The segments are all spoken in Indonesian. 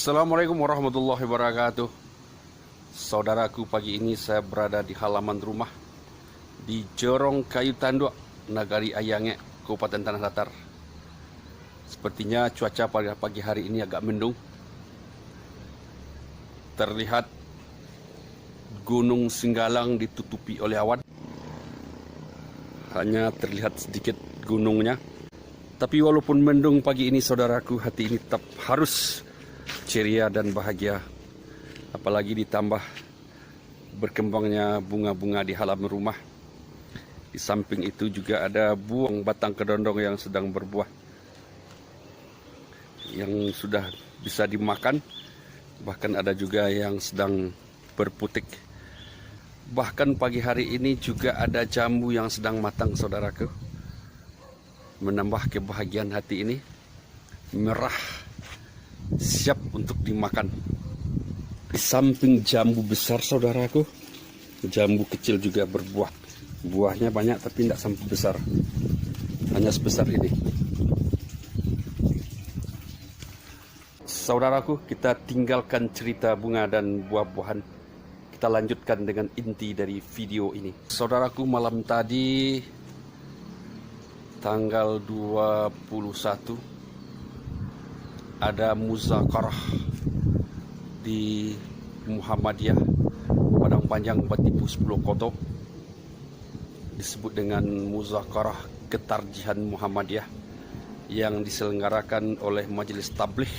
Assalamualaikum warahmatullahi wabarakatuh. Saudaraku, pagi ini saya berada di halaman rumah di Jorong Kayu Tanduk, Nagari Ayange, Kabupaten Tanah Datar. Sepertinya cuaca pada pagi hari ini agak mendung. Terlihat Gunung Singgalang ditutupi oleh awan. Hanya terlihat sedikit gunungnya. Tapi walaupun mendung pagi ini, saudaraku, hati ini tetap harus ceria dan bahagia. Apalagi ditambah berkembangnya bunga-bunga di halaman rumah. Di samping itu juga ada buah batang kedondong yang sedang berbuah, yang sudah bisa dimakan. Bahkan ada juga yang sedang berputik. Bahkan pagi hari ini juga ada jambu yang sedang matang, saudaraku. Menambah kebahagiaan hati ini. Merah, siap untuk dimakan. Di samping jambu besar, saudaraku, jambu kecil juga berbuah. Buahnya banyak tapi tidak sampai besar, hanya sebesar ini. Saudaraku, kita tinggalkan cerita bunga dan buah-buahan. Kita lanjutkan dengan inti dari video ini. Saudaraku, malam tadi tanggal 21 ada muzakarah di Muhammadiyah Padang Panjang Batipu 10 Koto, disebut dengan muzakarah ketarjihan Muhammadiyah, yang diselenggarakan oleh Majelis Tabligh.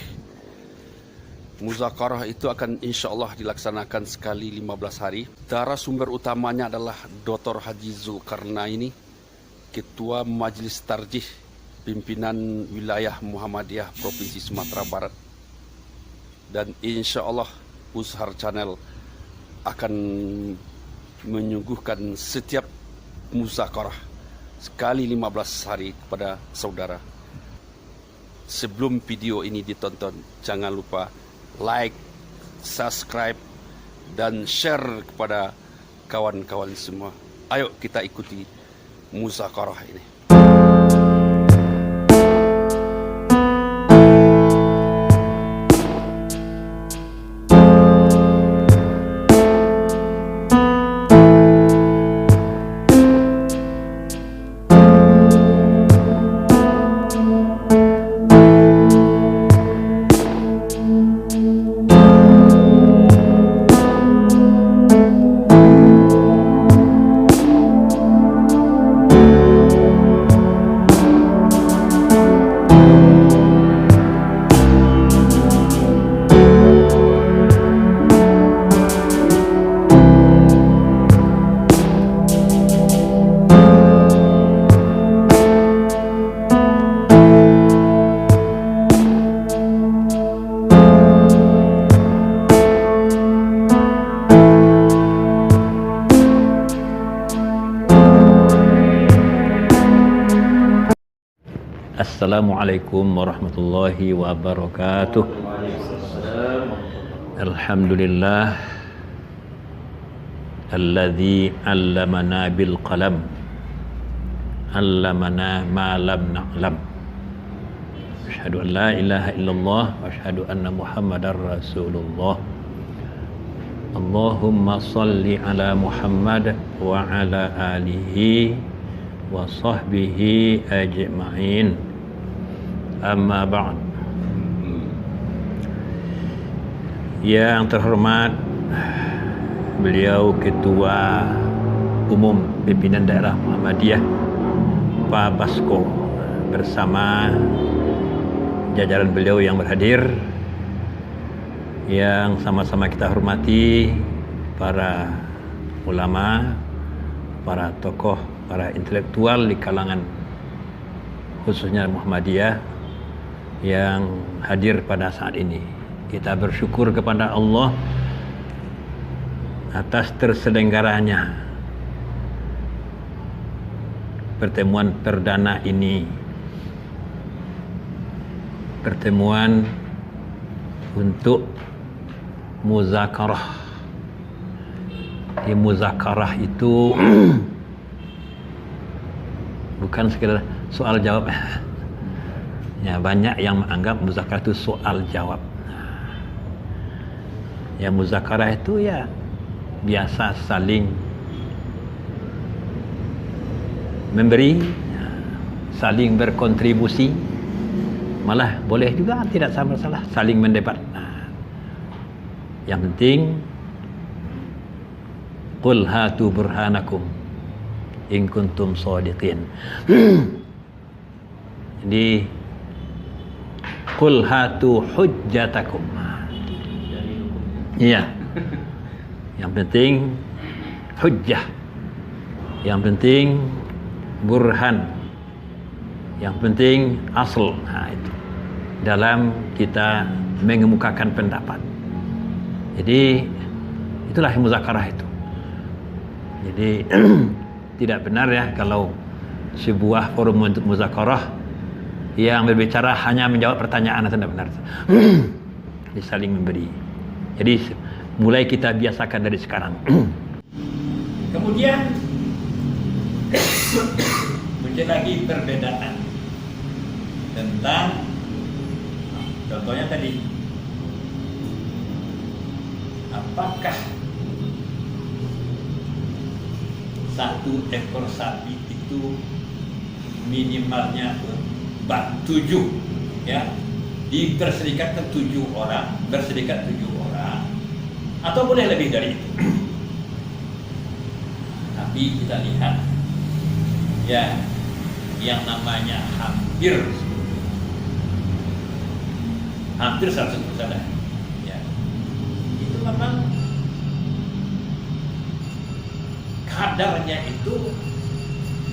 Muzakarah itu akan insya Allah dilaksanakan sekali 15 hari. Narasumber utamanya adalah Dr. Haji Zulkarnaini, Ketua Majelis Tarjih Pimpinan Wilayah Muhammadiyah Provinsi Sumatera Barat. Dan insya Allah Uzhar Channel akan menyuguhkan setiap muzakarah sekali 15 hari kepada saudara. Sebelum video ini ditonton, jangan lupa like, subscribe, dan share kepada kawan-kawan semua. Ayo kita ikuti muzakarah ini. Assalamualaikum warahmatullahi wabarakatuh. Alhamdulillah alladzi 'allamana bil qalam, 'allamana ma lam na'lam. Asyhadu an la ilaha illallah wa asyhadu anna Muhammadar Rasulullah. Allahumma salli ala Muhammad wa ala alihi wa sahbihi ajma'in. Amma ba'd. Yang terhormat beliau Ketua Umum Pimpinan Daerah Muhammadiyah Pak Basko bersama jajaran beliau yang berhadir, yang sama-sama kita hormati para ulama, para tokoh, para intelektual di kalangan khususnya Muhammadiyah yang hadir pada saat ini. Kita bersyukur kepada Allah atas terselenggaranya pertemuan perdana ini, pertemuan untuk muzakarah. Di muzakarah itu bukan sekedar soal jawab. Ya, banyak yang menganggap muzakarah itu soal jawab. Yang muzakarah itu ya biasa saling memberi, saling berkontribusi, malah boleh juga tidak sama masalah saling mendebat. Yang penting qul hatu burhanakum in kuntum shadiqin. Jadi qul hatu hujjatakum. Iya. Yang penting hujjah. Yang penting burhan. Yang penting asal. Itu dalam kita mengemukakan pendapat. Jadi itulah muzakarah itu. Jadi tidak benar ya kalau sebuah forum untuk muzakarah yang berbicara hanya menjawab pertanyaan, itu tidak benar. Jadi saling memberi. Jadi mulai kita biasakan dari sekarang. Kemudian muncul lagi perbedaan tentang contohnya tadi, apakah satu ekor sapi itu minimalnya 7 ya, diperserikatkan 7 orang, berserikat 7 orang, atau boleh lebih dari itu. Tapi kita lihat ya, yang namanya hampir 100% ya, itu memang kadarnya itu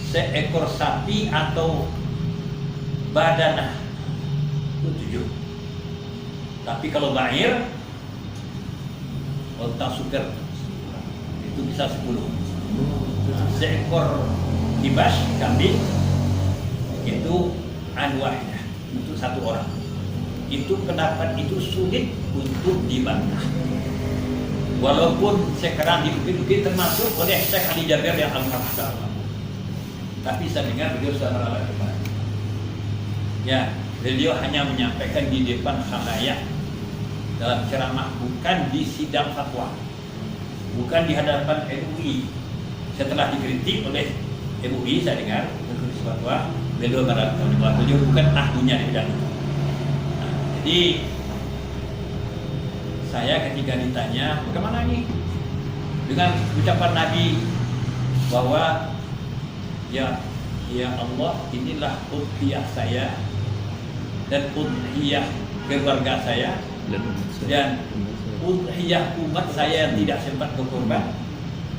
seekor sapi atau badanah itu 7. Tapi kalau ba'ir atau suker itu bisa 10. Seekor kibas kambing itu wahidah untuk 1 orang. Itu pendapat itu sulit untuk dibantah. Walaupun sekarang dibukit-bukit termasuk oleh Syekh Ali Jabir yang Al-Fatah. Tapi saya dengar beliau sudah meralat kemarin. Ya, beliau hanya menyampaikan di depan khalayak dalam ceramah, bukan di sidang fatwa, bukan di hadapan MUI. Setelah dikritik oleh MUI, saya dengar di fatwa, beliau meralat bahwa beliau bukan ahlinya di bidang itu. Jadi saya ketika ditanya bagaimana nih dengan ucapan Nabi bahwa ya Allah, inilah udhiyah saya dan udhiyah keluarga saya dan udhiyah umat saya yang tidak sempat berkorban.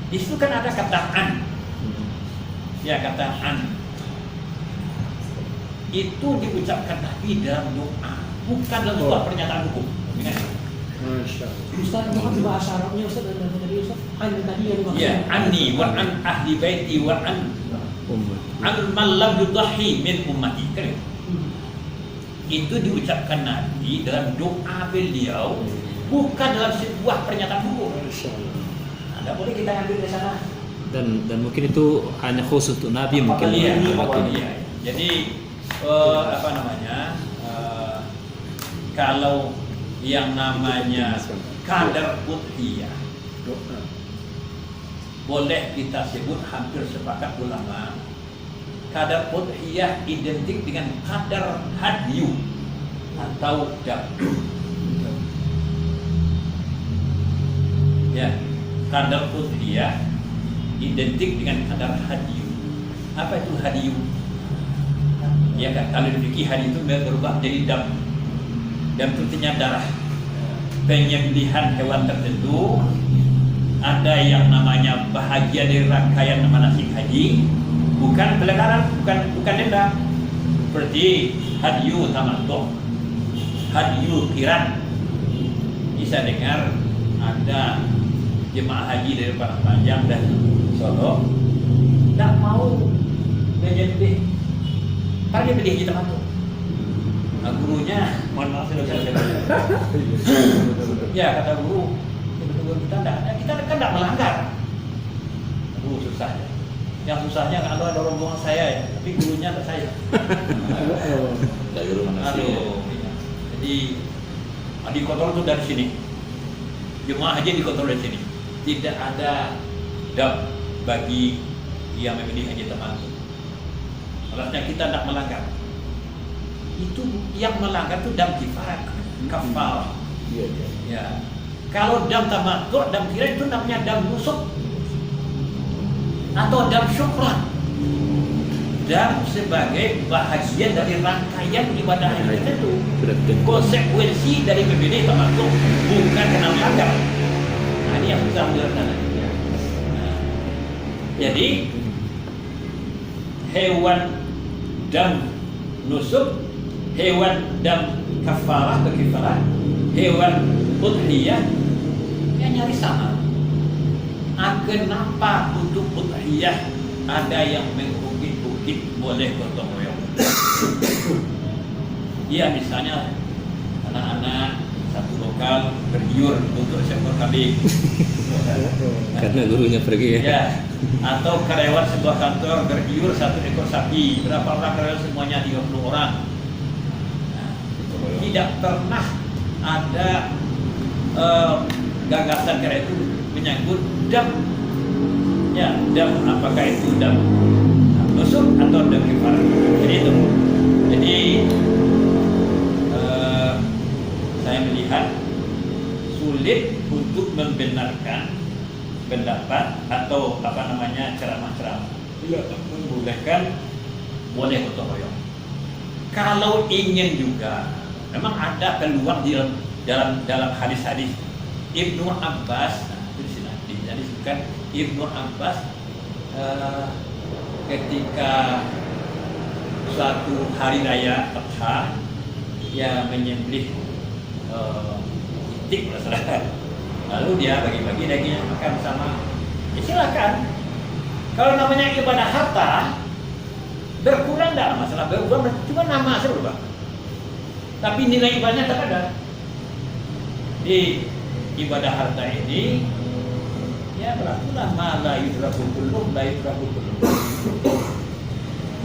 Di situ kan ada kata an. Ya, kata an itu diucapkan Nabi dalam doa, bukan dalam sebuah pernyataan hukum. Ustaz, bukan bahasa Arabnya Ustaz, dan tadi Ustaz, tadi yang dimaksud. Ya, anni wa an ahli baiti wa an man lam yudahi min ummati. Itu diucapkan Nabi dalam doa beliau, bukan dalam sebuah pernyataan hukum. Tidak boleh kita ambil dari sana. Dan mungkin itu hanya khusus untuk Nabi mungkin. Iya. Jadi kalau yang namanya kadar udhiyah boleh kita sebut, hampir sepakat ulama, kadar udhiyah identik dengan kadar hadyu atau dam. Ya, kadar udhiyah identik dengan kadar hadyu. Apa itu hadyu? Ya kan, kalau di fikih hadyu itu berubah jadi dam. Dam itu artinya darah. Penyembelihan hewan tertentu, ada yang namanya bahagia dari rangkaian manasik haji, bukan pelanggaran, bukan denda. Seperti hadyu tamattu, hadyu qiran. Bisa dengar ada jemaah haji dari Padang Panjang dan Solo tidak mau menyembelih, tapi dia beli haji tamattu. Nah, gurunya, mohon maaf saya ya, kata guru kita kan tidak melanggar. Aduh, susah ya. Yang susahnya kalau ada rombongan saya ya, tapi gurunya ke saya. Aduh, iya. Jadi adi kotor itu dari sini. Jemaah haji dikontrol di sini. Tidak ada dam bagi yang memilih haji tamattu. Alasnya kita tidak melanggar. Itu yang melanggar itu dam kifarat, kafarah. Ya. Kalau dam tamattu, dam kirat itu namanya dam nusuk atau dam syukran. Dam sebagai bahagian dari rangkaian ibadah haji itu. Konsekuensi dari memilih tamattu bukan karena melanggar. Nah, ini yang susah dilaksanakan. Nah, jadi hewan dam nusuk, hewan dam kafarah atau kifarah, hewan udhiyah ya nyaris sama. Kenapa untuk udhiyah ada yang mengbukit-bukit boleh gotong royong? Ya misalnya anak-anak satu lokal bergiur untuk seekor kambing. Karena gurunya pergi ya. Ya, atau karyawan sebuah kantor bergiur satu ekor sapi. Berapa orang karyawan? Semuanya 30 orang. Nah, tidak pernah ada gagasan karya itu menyangkut dam. Ya, dam apakah itu dam nusuk atau dam kifarat. Jadi itu. Jadi saya melihat sulit untuk membenarkan pendapat atau ceramah-ceramah membolehkan boleh gotong royong. Kalau ingin juga, memang ada peluang di dalam hadis-hadis Ibnu Abbas. Disebutkan Ibnu Abbas ketika suatu hari raya Adha dia menyembelih itik masalah. Lalu dia bagi-bagi dagingnya makan sama. Ya silakan. Kalau namanya ibadah harta berkurang tidak masalah, berubah cuma nama saja berubah. Tapi nilai ibadahnya tak ada. Di ibadah harta ini ya berlakulah ma la yudraku kulluh la yudraku kulluh.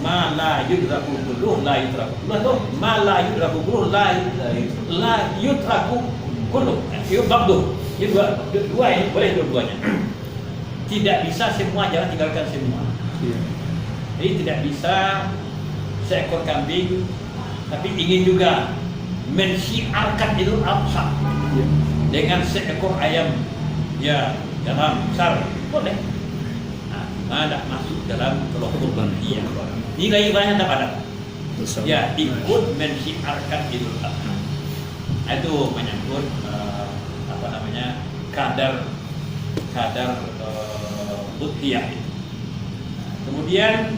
Ma la yudraku kulluh la yudraku kulluh. Ma la yudraku kulluh la yudraku kulluh. Itu bab dua ini boleh dua-duanya. Tidak bisa semua, jangan tinggalkan semua. Jadi tidak bisa seekor kambing tapi ingin juga mensyiarkan Idul Adha dengan seekor ayam ya dalam besar boleh. Nah, tidak masuk dalam kelompok iya. Nilai ibadahnya tak ada. Ya ikut mensyiarkan Idul Adha. Itu menyangkut kadar udhiyah. Kemudian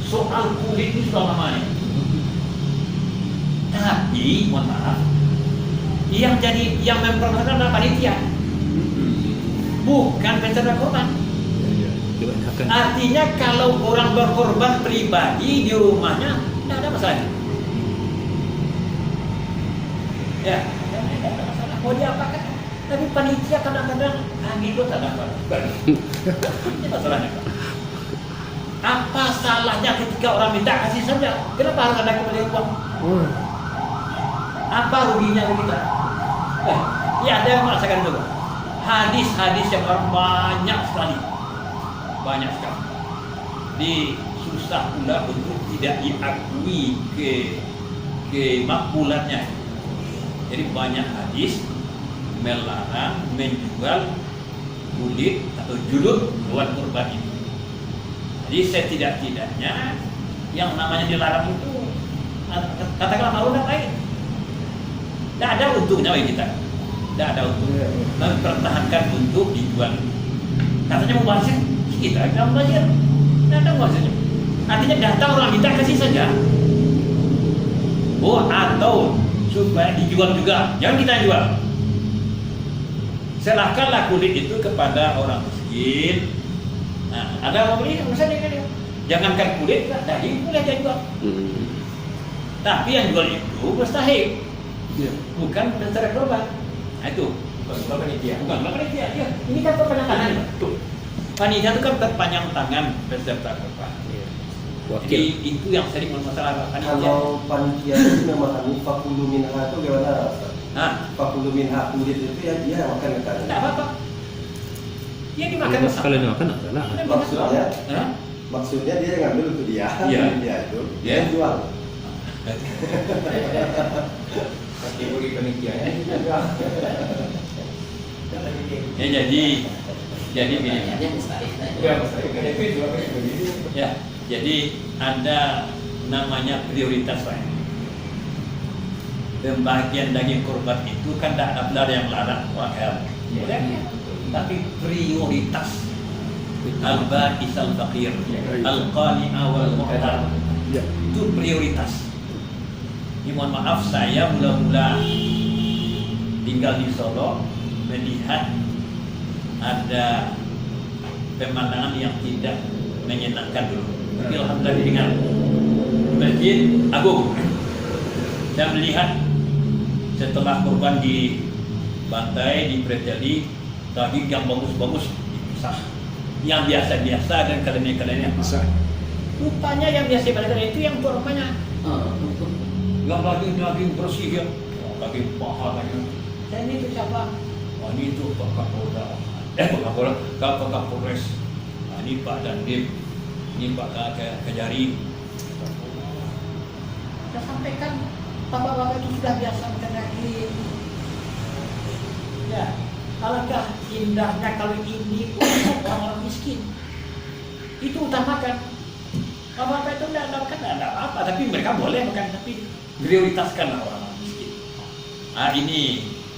soal kulit ini sudah lama nih. Tapi mohon maaf, yang mempermasalahkan adalah panitia, bukan pencari korban. Artinya kalau orang berkorban pribadi di rumahnya tidak ada masalah. Ya, tidak ada masalah. Mau diapakan? Tapi panitia kadang-kadang itu tak dapat. Ini masalahnya. Apa salahnya ketika orang minta kasih saja? Kenapa harus ada kembali uang? Apa ruginya kita? Ya ada yang merasakan itu. Hadis-hadis yang banyak sekali, susah pula untuk tidak diakui kemakbulannya. Jadi banyak hadis melarang menjual kulit atau julud hewan kurban ini. Jadi setidak-tidaknya yang namanya dilarang itu katakanlah malunan lain. Tidak ada untungnya bagi kita. Tidak ada untungnya. Mempertahankan untuk dijual. Katanya mau bazir, kita tidak mau bazir. Tidak ada bazirnya. Artinya datang orang minta kasih saja. Oh atau supaya dijual juga, jangan kita jual. Serahkanlah kulit itu kepada orang miskin. Nah, ada orang beli, misalnya dia. Jangankan kulit, daging boleh dia jual. Tapi yang jual itu mustahil. Bukan pencari korban. Nah itu bukan panitia. Ya. Ini kan perpanjang tangan. Tuh. Panitia itu kan perpanjang tangan peserta korban. Jadi itu yang sering bermasalah panitia. Kalau panitia itu memahami fakulu minha itu gimana? Ah, Fakulu minha kulit itu ya dia makan ikan. tidak apa-apa. Dia dimakan Kalau bersama. kalau dimakan adalah Maksudnya, Hah? maksudnya dia yang ngambil untuk dia, Iya. dia itu, Iya. dia jual. Pasti bagi penikiannya. Ya jadi begini. Ya, saya itu juga begitu. Ya, jadi ada namanya prioritas lain. Pembagian daging kurban itu kan tidak ada benar yang larang, wakil. Iya. Tapi prioritas al-ba'is al-faqir, al-qani'a wal-mu'tar. Ya. Itu prioritas. Ini mohon maaf, saya mula-mula tinggal di Solo melihat ada pemandangan yang tidak menyenangkan dulu. Tapi alhamdulillah dengan Masjid Agung, saya melihat setelah kurban dibantai, dipreteli, daging yang bagus-bagus dipisah. Yang biasa-biasa dan kaleng-kalengnya Bisa. rupanya yang biasa pada itu yang kurbannya. Yang daging bersih ya, daging paha lagi. Dan itu siapa? Oh, ini itu Pak Kapolda. Pak Kapolda, Pak Kapolres. Nah, ini Pak Dandim, ini Pak Kejari. Saya sampaikan, bapak-bapak itu sudah biasa makan daging. Ya, alangkah indahnya kalau ini untuk orang-orang miskin. Itu utamakan. Bapak-bapak itu tidak ada apa-apa, tapi mereka boleh makan, tapi prioritaskan orang-orang miskin. Nah, ini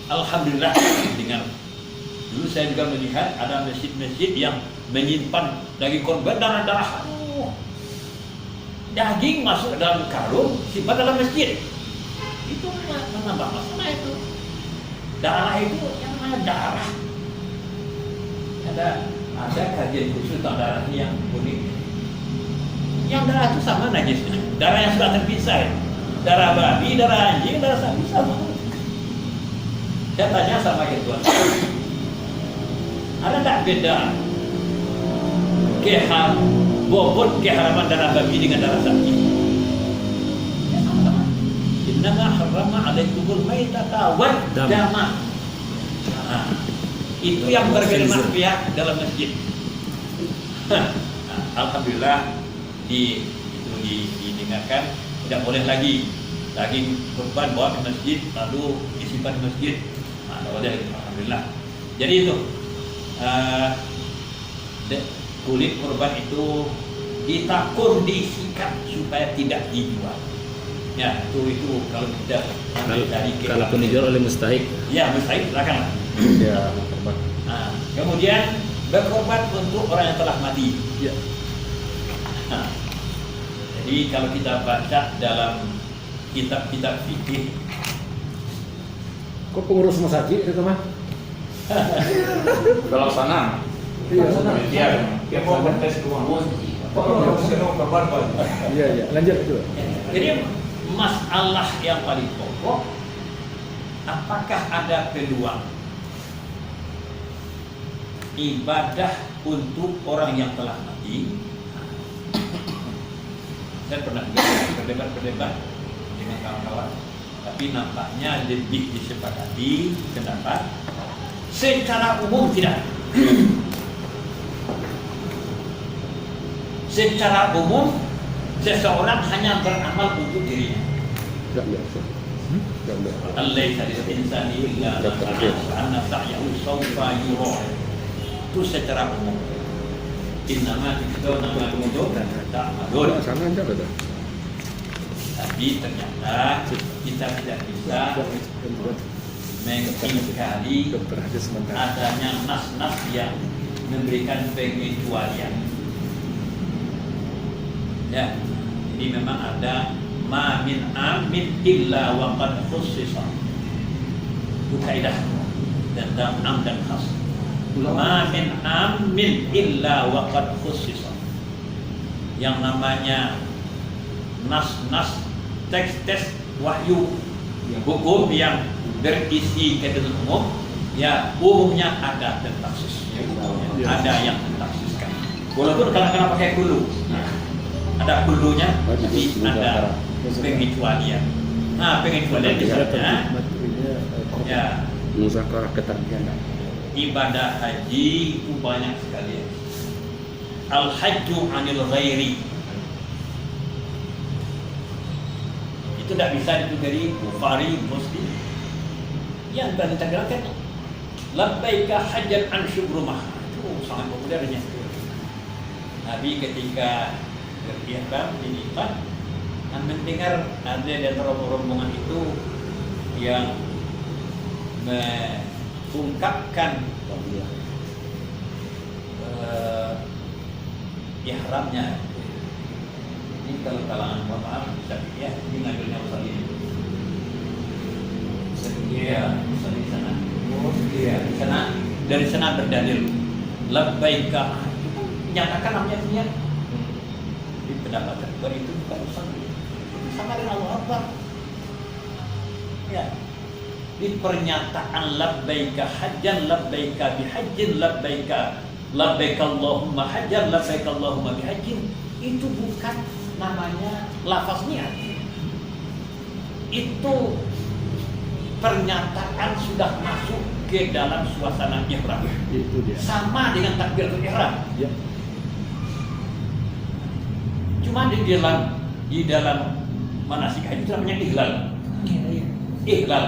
alhamdulillah dengan dulu saya juga melihat ada masjid-masjid yang menyimpan daging korban darah-darah. Daging masuk ke dalam karung, simpan dalam masjid. Itu menambah masalah itu. Darah itu yang namanya darah. Ada kajian khusus tentang darah yang unik. Yang darah itu sama najisnya. Darah yang sudah terpisah. Ya. Darah babi, darah anjing, darah sapi sama. Saya tanya sama Tuhan, ada tak beda bobot keharaman darah babi dengan darah sapi? Ya sama-sama. Innama harrama alaikumul maitata wad dama. Nah, itu yang bergerak pihak dalam masjid. Nah, alhamdulillah didengarkan tidak boleh lagi daging kurban bawa ke masjid lalu disimpan di masjid. Nah, tidak boleh, alhamdulillah. Jadi itu kulit kurban itu kita kondisikan supaya tidak dijual. Ya, itu kalau kita ambil dari kalaupun dijual oleh mustahik. Ya, mustahik silakan lah. Ya, korban. Nah, kemudian berkorban untuk orang yang telah mati. Ya. Nah, jadi kalau kita baca dalam kitab-kitab fikih, Kok pengurus masjid itu mah? Pelaksana. Iya. Dia mau kontes uang. Iya, iya. Lanjut itu. jadi masalah yang paling pokok, apakah ada peluang ibadah untuk orang yang telah mati? Saya pernah berdebat dengan kawan-kawan, tapi nampaknya lebih disepakati pendapat secara umum tidak. Secara umum seseorang hanya beramal untuk dirinya. Enggak biasa. Enggak biasa. Allaisa lil insani illa ma sa'a anna sa'yahu sawfa yura. Itu secara umum. Innama tujzauna ma kuntum ta'malun. Sana aja ada. Tapi ternyata kita tidak bisa mengingkari Dokter aja sebentar. adanya nas-nas yang memberikan pengecualian. Ya, jadi memang ada ma min amin illa wa qad khussisa. Itu kaidah tentang am dan khas. Ma min amin illa wa qad khussisa. Yang namanya nas-nas, teks-teks wahyu, hukum yang berisi ketentuan umum, ya umumnya ada dan taksis. Ada yang taksiskan. Walaupun kadang-kadang pakai hulu. Ada hulunya, tapi ada pengecualian. Nah, pengecualian misalnya Ya, Muzakarah ketarbiyan. ibadah haji itu banyak sekali. Al-hajju anil ghairi. Itu tidak bisa dipelajari Bukhari, Muslim. Yang tadi terangkan labbaika hajjan an syukrumah. Itu sangat populernya. Nabi ketika berihram di Miqat mendengar ada di antara rombongan itu yang mengungkapkan ihramnya. Ini kalau kalangan mohon maaf bisa ya, ini ngambilnya Ustaz ini. Iya, Ustaz di sana. Iya, di sana dari sana berdalil labbaika. Nyatakan namanya punya. Di pendapat kedua itu bukan Ustaz. Sama dengan Allah Akbar. Ya. Di pernyataan labbaika hajjan labbaika bihajjin labbaika labbaika Allahumma hajjan labbaika Allahumma bihajjin, itu bukan namanya lafaz niat. Itu pernyataan sudah masuk ke dalam suasana ihram. Itu dia. Sama dengan takbiratul ihram. Ya. Cuma di dalam manasik haji itu namanya ihlal. Ihlal.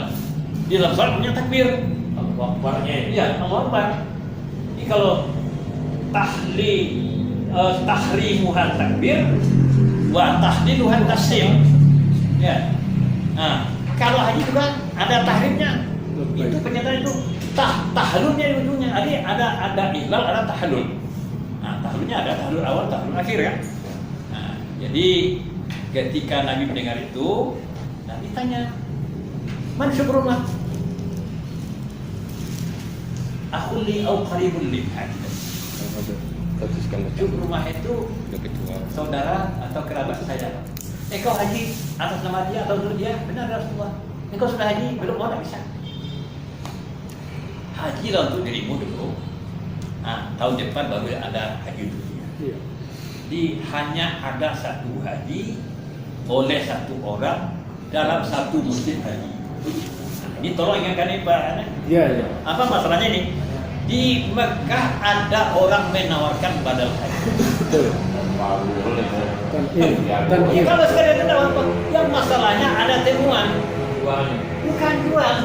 Di dalam salat punya takbir. Allahu Akbarnya. Iya, Allahu Akbar. Ini kalau tahrimuhan takbir wa tahdiluhan taslim. Ya. Nah, kalau haji juga ada tahrimnya. Itu pernyataan itu tahlulnya di ujungnya. Ada ihlal, ada tahlul. Nah, tahlulnya ada tahlul awal, tahlul akhir ya. Nah, jadi ketika Nabi mendengar itu, Nabi tanya, "Man syukrullah? Akhuli au qaribul li." Syukrullah itu saudara atau kerabat saya. Engkau haji atas nama dia atau menurut dia? Benar Rasulullah. Engkau sudah haji belum? Oh, tidak bisa. Hajilah untuk dirimu dulu. Nah, tahun depan baru ada haji dunia. Iya. Jadi hanya ada satu haji oleh satu orang dalam satu musim haji. Nah, ini tolong ingatkan ini Pak. Iya, iya. Apa masalahnya ini? Di Mekah ada orang menawarkan badal haji. Betul. Ya, kalau sekalian menawarkan, yang masalahnya ada temuan. Bukan jual.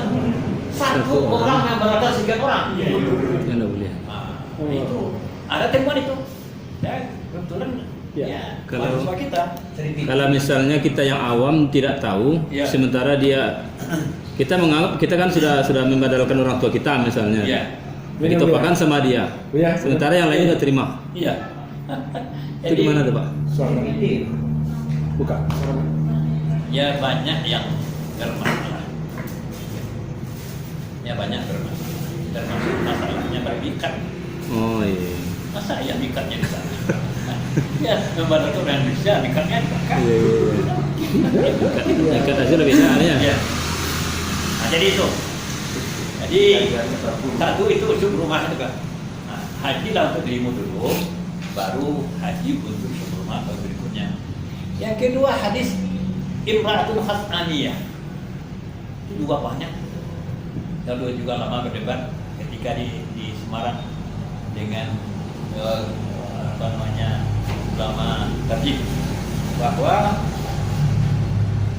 Satu orang yang berada sekian orang. Ya nggak boleh. Nah, itu ada temuan itu. Ya, kebetulan ya, Kalau- mahasiswa kita. Kalau misalnya kita yang awam tidak tahu, Ya. sementara dia kita menganggap kita kan sudah membadalkan orang tua kita misalnya. Iya. Kita pakan sama dia. Iya. Sementara yang lainnya sudah terima. Iya. Itu gimana tuh Pak? Buka. Ya banyak yang bermasalah. Ya banyak bermasalah. Termasuk masalahnya berikat. Oh iya. Masa yang ikatnya di sana? Ya, membantu orang Indonesia ikatnya di Mekah. Ikat aja lebih enak ya. Ya. Nah, jadi itu. Jadi satu itu syukrumah itu kan. Nah, haji lah untuk dirimu dulu, baru haji untuk syukrumah baru berikutnya. Yang kedua hadis Imra'atul Hasaniyah. Itu juga banyak. Lalu juga lama berdebat ketika di Semarang dengan ulama tarjih bahwa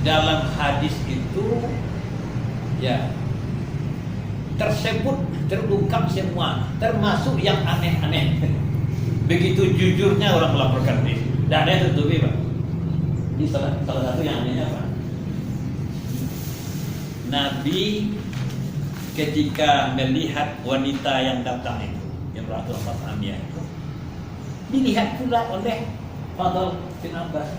dalam hadis itu ya tersebut terungkap semua, termasuk yang aneh-aneh. Begitu jujurnya orang melaporkan ini, tidak ada yang tertutupi Pak. Ini salah satu yang anehnya Pak. Nabi ketika melihat wanita yang datang itu, yang beratur Fatimiyah itu, dilihat pula oleh Fadl bin Abbas.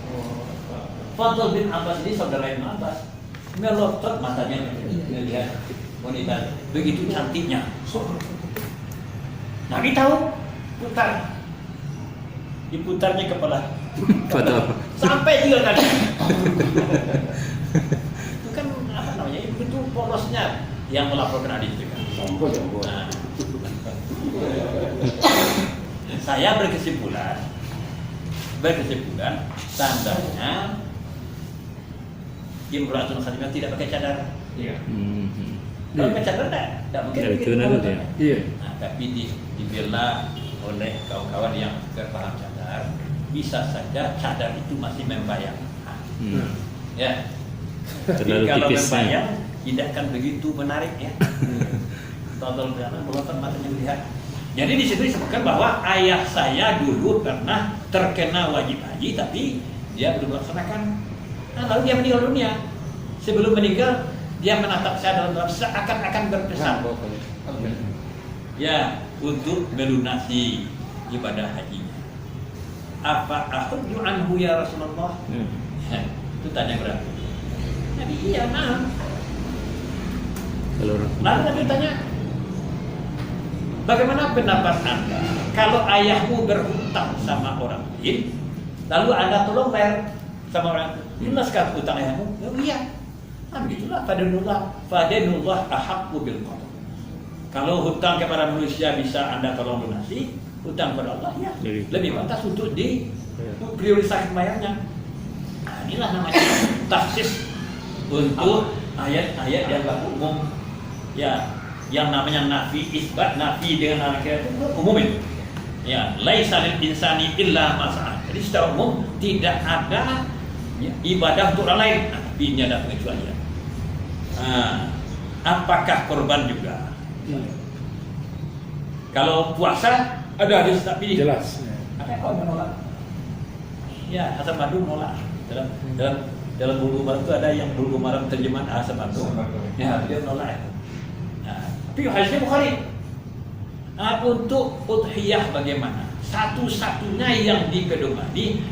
Fadl bin Abbas ini saudara Ibn Abbas, melotot matanya melihat wanita begitu cantiknya. Nabi tahu, putar, diputarnya kepala Fadl. sampai 3 kali. Itu kan apa namanya? Itu polosnya yang melaporkan hadis itu kan. Nah, saya berkesimpulan tandanya Imra'atul Khatimah tidak pakai cadar. Iya. Kalau bercanda tidak mungkin Ya, begitu. itu nanti ya. Iya. Nah, tapi dibela oleh kawan-kawan yang paham cadar, bisa saja cadar itu masih membayang. Hmm. Ya. Terlalu Jadi kalau tipis, membayang tidak akan begitu menarik ya. Tonton berapa penonton matanya melihat. Jadi di situ disebutkan bahwa ayah saya dulu pernah terkena wajib haji tapi dia belum melaksanakan. Nah, lalu dia meninggal dunia. Sebelum meninggal dia menatap saya dalam seakan-akan berpesan. Ya, untuk melunasi ibadah hajinya. Apa ahuddu anhu ya Rasulullah? Itu tanya berapa? Nabi iya, nah. Kalau orang Lalu Nabi tanya, bagaimana pendapat Anda kalau ayahmu berhutang sama orang lain, lalu Anda tolong bayar sama orang itu? Lunaskah hutang ayahmu? Oh, iya. Nah, begitulah fadenullah ahaqqu bil qada. Kalau hutang kepada manusia bisa Anda tolong lunasi, hutang kepada Allah ya lebih pantas untuk dipriorisasi bayarnya. Nah, inilah namanya taksis untuk ayat-ayat yang umum. Ya, yang namanya nafi isbat, nafi dengan akhirat itu umum itu. Ya, laisa lil insani illa ma sa'a. Jadi secara umum tidak ada ya, ibadah untuk orang lain, tapi ini ada pengecualian. Nah, apakah korban juga? Kalau puasa ada hadis tapi Jelas. ada kau menolak. Ya, Hasan Bandung menolak. Dalam Bulughul Maram itu ada yang Bulughul Maram terjemahan Hasan Bandung. Ya, dia menolak. Nah, tapi hadisnya Bukhari. Nah, untuk udhiyah bagaimana? Satu-satunya yang dipedomani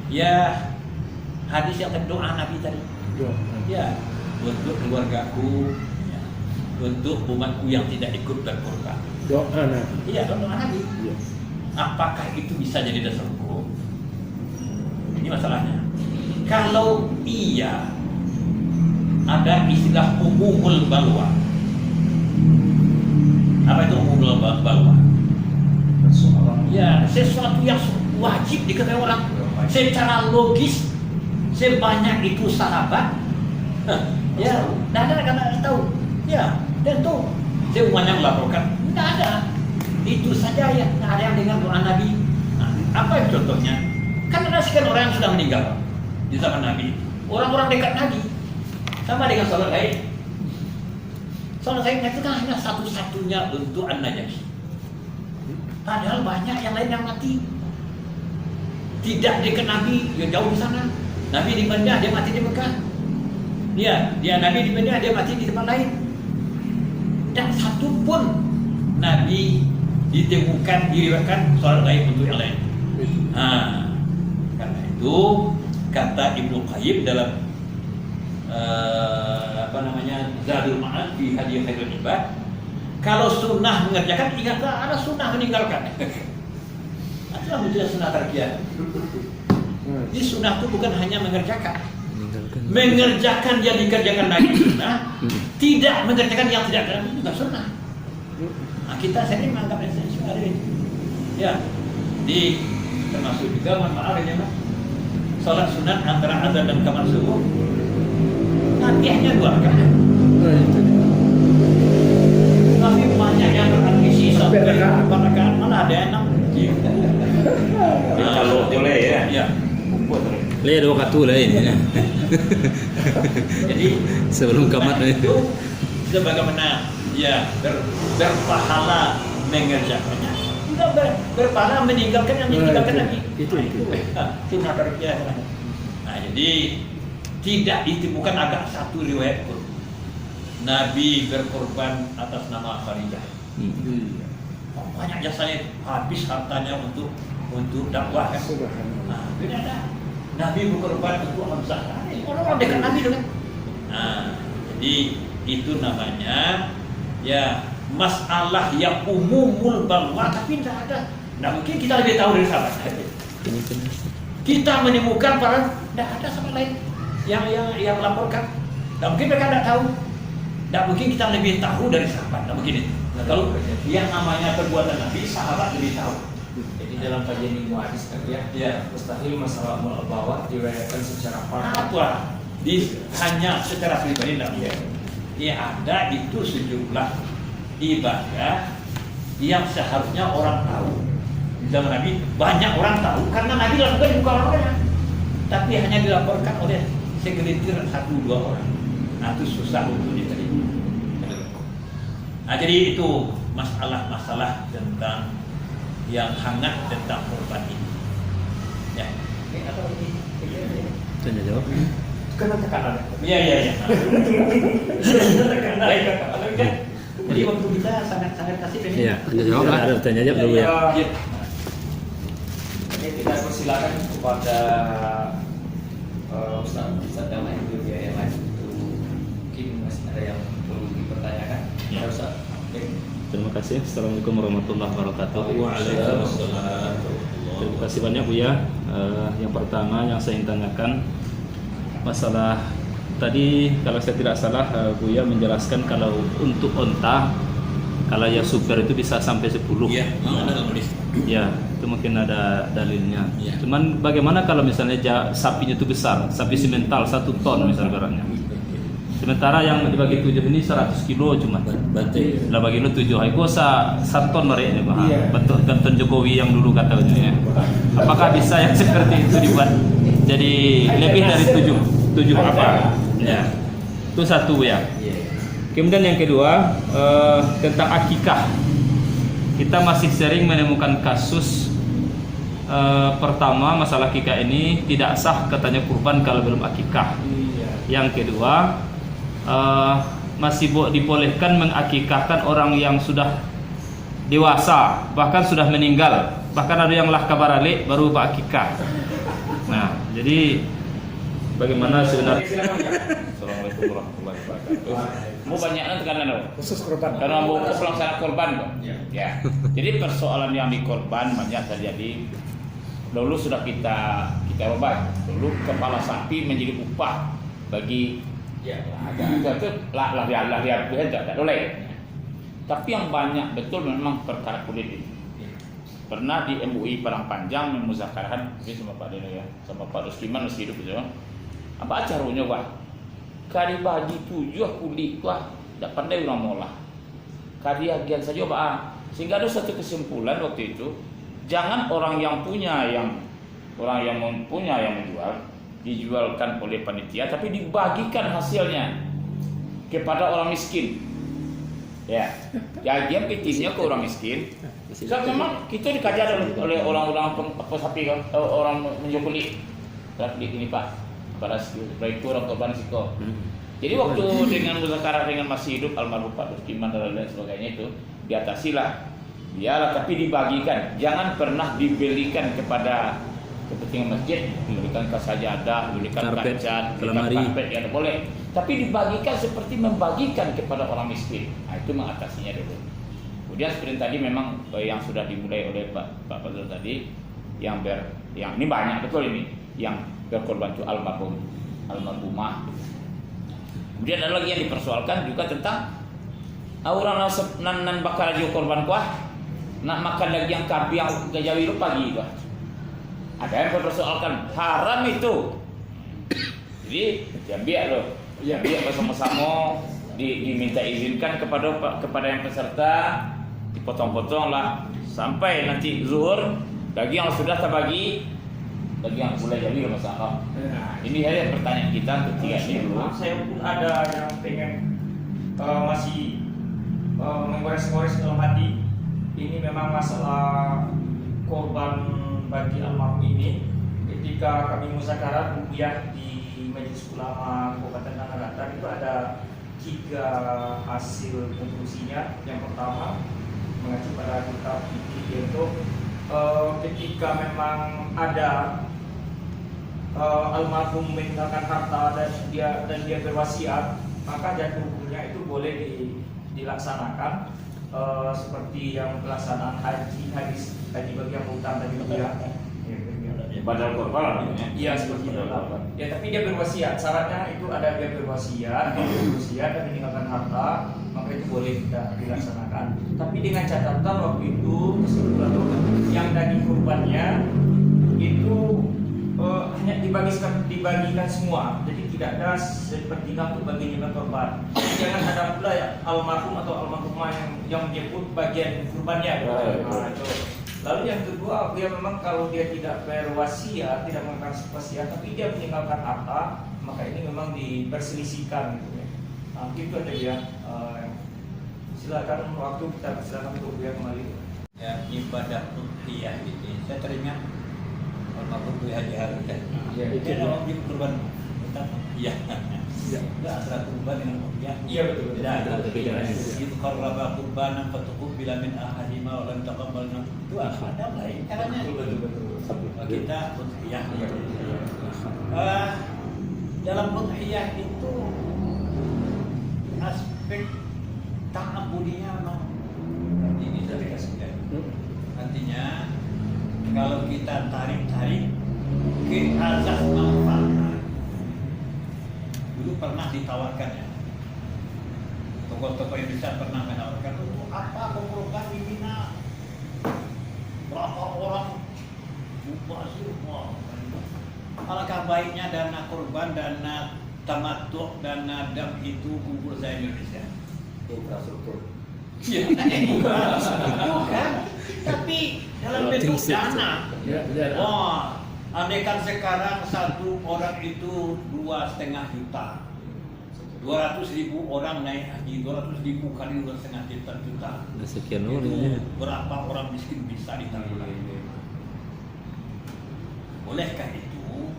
ya hadis yang doa Nabi tadi. Ya, untuk keluargaku, ya, untuk umatku yang tidak ikut berkorban. Doa Nabi. Iya, doa Nabi. Iya. Apakah itu bisa jadi dasar hukum? Ini masalahnya. Kalau iya, ada istilah umumul balwa. Apa itu umumul balwa? Ya, sesuatu yang wajib diketahui orang. Secara logis, sebanyak itu sahabat, ya, tidak ada yang tahu. Ya, dan tuh, semuanya melaporkan, tidak ada. Itu saja ya, tidak ada yang dengar doa Nabi. Nah, apa contohnya? Kan ada sekian orang yang sudah meninggal di zaman Nabi. Orang-orang dekat Nabi, sama dengan sholat lain. Sholat lain itu kan hanya satu-satunya untuk An-Najashi. Padahal banyak yang lain yang mati. Tidak dekat Nabi, ya jauh di sana. Nabi di Madinah, dia mati di Mekah. Dia Nabi di Madinah, dia mati di tempat lain. Dan satu pun Nabi ditemukan, diriwayatkan sholat lain untuk yang lain. Nah, karena itu kata Ibnu Qayyim dalam Zadul Ma'ad fi Hadi Khairul Ibad, kalau sunnah mengerjakan, ingatlah ada sunnah meninggalkan. Itulah wujud sunnah tarkiyah. Jadi sunnah itu bukan hanya mengerjakan yang dikerjakan lagi sunnah, tidak mengerjakan yang tidak ada itu juga sunnah. Nah, kita sendiri menganggap sunnah ini. Ya, termasuk juga mohon maaf ya Mas. Salat sunat antara azan dan kamar subuh. Latihannya 2 rakaat. Tapi banyak yang berambisi sampai 4 rakaat, malah ada yang 6. Kalau boleh ya. Ya. Lihat dua kartu lah ini. Jadi Sebelum kamat itu sebagaimana ya berpahala mengerjakannya, juga berpahala meninggalkan yang ditinggalkan lagi. Itu. Sunnah tarkiyah. Nah, jadi tidak ditemukan agak satu riwayat pun Nabi berkorban atas nama Kharijah. Banyak jasanya, habis hartanya untuk dakwah kan. Nah, tidak ada. Nabi berkorban untuk Hamzah. Orang-orang dekat Nabi itu kan. Nah, jadi itu namanya ya masalah yang umumul balwa, tapi tidak ada. Nah, mungkin kita lebih tahu dari sahabat. Kita menemukan para tidak ada sama lain yang melaporkan. Tidak mungkin mereka tidak tahu. Tidak mungkin kita lebih tahu dari sahabat. Tidak mungkin itu. Nah, kalau yang namanya perbuatan Nabi, sahabat lebih tahu. Jadi dalam kajian ilmu hadis kan ya, mustahil masalah bawah diriwayatkan secara part. Apa? Hanya secara pribadi tidak. ada itu sejumlah ibadah yang seharusnya orang tahu. Di zaman Nabi banyak orang tahu karena Nabi lakukan di muka orang, tapi hanya dilaporkan oleh segelintir 1-2 orang. Nah, itu susah untuk diterima. Nah, jadi itu masalah tentang yang hangat tentang korban ini. Ya. Ini apa lagi? Tanya jawab. Kena tekanan. Iya. Baik, jadi waktu kita sangat kasih ini. Iya, Tanya jawab lah. ada tanya jawab dulu ya. Iya. Ini kita persilakan kepada Ustaz yang lain dulu ya, yang lain itu mungkin masih ada yang perlu dipertanyakan. Ya Ustaz. Oke. Terima kasih. Assalamualaikum warahmatullahi wabarakatuh. Waalaikumsalam. Terima kasih banyak Buya. Yang pertama yang saya ingin tanyakan masalah tadi, kalau saya tidak salah Buya menjelaskan kalau untuk onta kalau ya super itu bisa sampai 10. Iya, ada nulis. Ya, itu mungkin ada dalilnya. Ya. Cuman bagaimana kalau misalnya sapinya itu besar, sapi simental 1 ton misalnya beratnya. Sementara yang dibagi 7 ini 100 kilo cuma. Bantai. Lah bagi lu 7 ekor 1 ton mereka Pak. Iya. Bentuk Ganton Jokowi yang dulu katanya. Apakah bisa yang seperti itu dibuat jadi lebih dari 7 apa? Ya. Itu satu ya. Kemudian yang kedua tentang akikah. Kita masih sering menemukan kasus pertama masalah akikah ini tidak sah katanya kurban kalau belum akikah. Yang kedua masih dibolehkan mengakikahkan orang yang sudah dewasa, bahkan sudah meninggal, bahkan ada yang lah kabar alik baru akikah. Nah, jadi bagaimana sebenarnya? Assalamualaikum warahmatullahi wabarakatuh. Mau banyaknya tekanan dong. Khusus korban. Karena mau pelaksanaan korban kok. Ya. Jadi persoalan yang di korban banyak terjadi. Dulu sudah kita ubah. Dulu kepala sapi menjadi upah bagi ada itu lah tidak boleh. Tapi yang banyak betul memang perkara kulit ini. Pernah di MUI Padang Panjang memuzakarakan sama Pak Deno ya, sama Pak Rusliman masih hidup itu. Apa caranya Pak? Kari bagi 7 kulit wah, tidak pandai orang molah. Kari agian saja Pak. Sehingga ada satu kesimpulan waktu itu, jangan orang yang mempunyai yang menjual dijualkan oleh panitia, tapi dibagikan hasilnya kepada orang miskin. Ya, dia kecilnya ke orang miskin. Sebab memang kita dikajar oleh orang-orang sapi, orang menjual kulit ini Pak, pada itu orang korban risiko. Jadi waktu dengan muzakarah dengan masih hidup almarhum Pak Rusliman dan lain sebagainya itu diatasilah, dialah tapi dibagikan, jangan pernah dibelikan kepada kepentingan masjid, diberikan sajadah, diberikan kaca, diberikan karpet, ya boleh. Tapi dibagikan seperti membagikan kepada orang miskin. Nah, itu mengatasinya dulu. Kemudian seperti tadi memang yang sudah dimulai oleh Pak Fazrul tadi, yang ini banyak betul ini, yang berkorban itu almarhumah. Kemudian ada lagi yang dipersoalkan juga tentang orang nan bakal aja korban kuah, nak makan lagi yang kapi yang gajawi pagi kuah. Ada yang mempersoalkan haram itu. Jadi biar loh, biar bersama-sama diminta izinkan kepada yang peserta, dipotong-potong lah sampai nanti zuhur daging yang sudah terbagi, daging yang boleh jadi masalah. Ini hanya pertanyaan kita ketiga ini dulu. Saya pun ada yang pengen masih menggores-gores dalam hati. Ini memang masalah korban bagi almarhum ini. Ketika kami muzakarah bukuiyah di Majelis Ulama Kabupaten Tanah Datar itu ada 3 hasil konklusinya. Yang pertama mengacu pada kitab itu ketika memang ada almarhum meninggalkan harta dan dia berwasiat, maka jatuh hukumnya itu boleh dilaksanakan seperti yang pelaksanaan haji bagi yang hutang tadi dia. Badal korban Iya seperti itu. Ya tapi dia berwasiat. Syaratnya itu ada dia berwasiat dan meninggalkan harta, maka itu boleh dilaksanakan. Tapi dengan catatan waktu itu kesimpulan yang daging kurbannya itu hanya dibagikan semua, jadi tidak ada sepertiga untuk bagi nyembah korban. Jangan ada pula ya almarhum atau almarhumah yang menyebut bagian kurbannya. Nah, itu. Lalu yang kedua, dia memang kalau dia tidak berwasiat, tidak mengangkat wasiat, tapi dia meninggalkan harta, maka ini memang diperselisihkan. Gitu ya. Nah, itu aja ya. Silakan waktu kita silakan untuk dia kembali. Ya, ibadah udhiyah ini saya teringat almarhum Buya Haji Harun kan. Dia orang di kurban iya. Enggak antara kurban dengan udhiyah. Iya betul. Tidak ada perbedaan. Itu qarraba qurbanan fatuqbila min ahadima wa lam taqabbal min itu ada lain caranya. Betul. Kita udhiyah. Dalam udhiyah itu aspek ta'abudinya memang ini bisa dikasihkan. Artinya kalau kita tarik ke azas manfaat, dulu pernah ditawarkan ya, tokoh-tokoh Indonesia pernah menawarkan untuk apa pengorban di Mina, berapa orang mubazir, alangkah baiknya dana korban, dana tamattu, dana dam itu kubur saya Indonesia. Infrastruktur. Iya, bukan. Tapi dalam bentuk dana. Wah, andaikan sekarang satu orang itu 2,5 juta, 200.000 orang naik haji, 200.000 kali 2,5 juta. Sekian Itu berapa orang miskin bisa ditanggulangi? Bolehkah itu?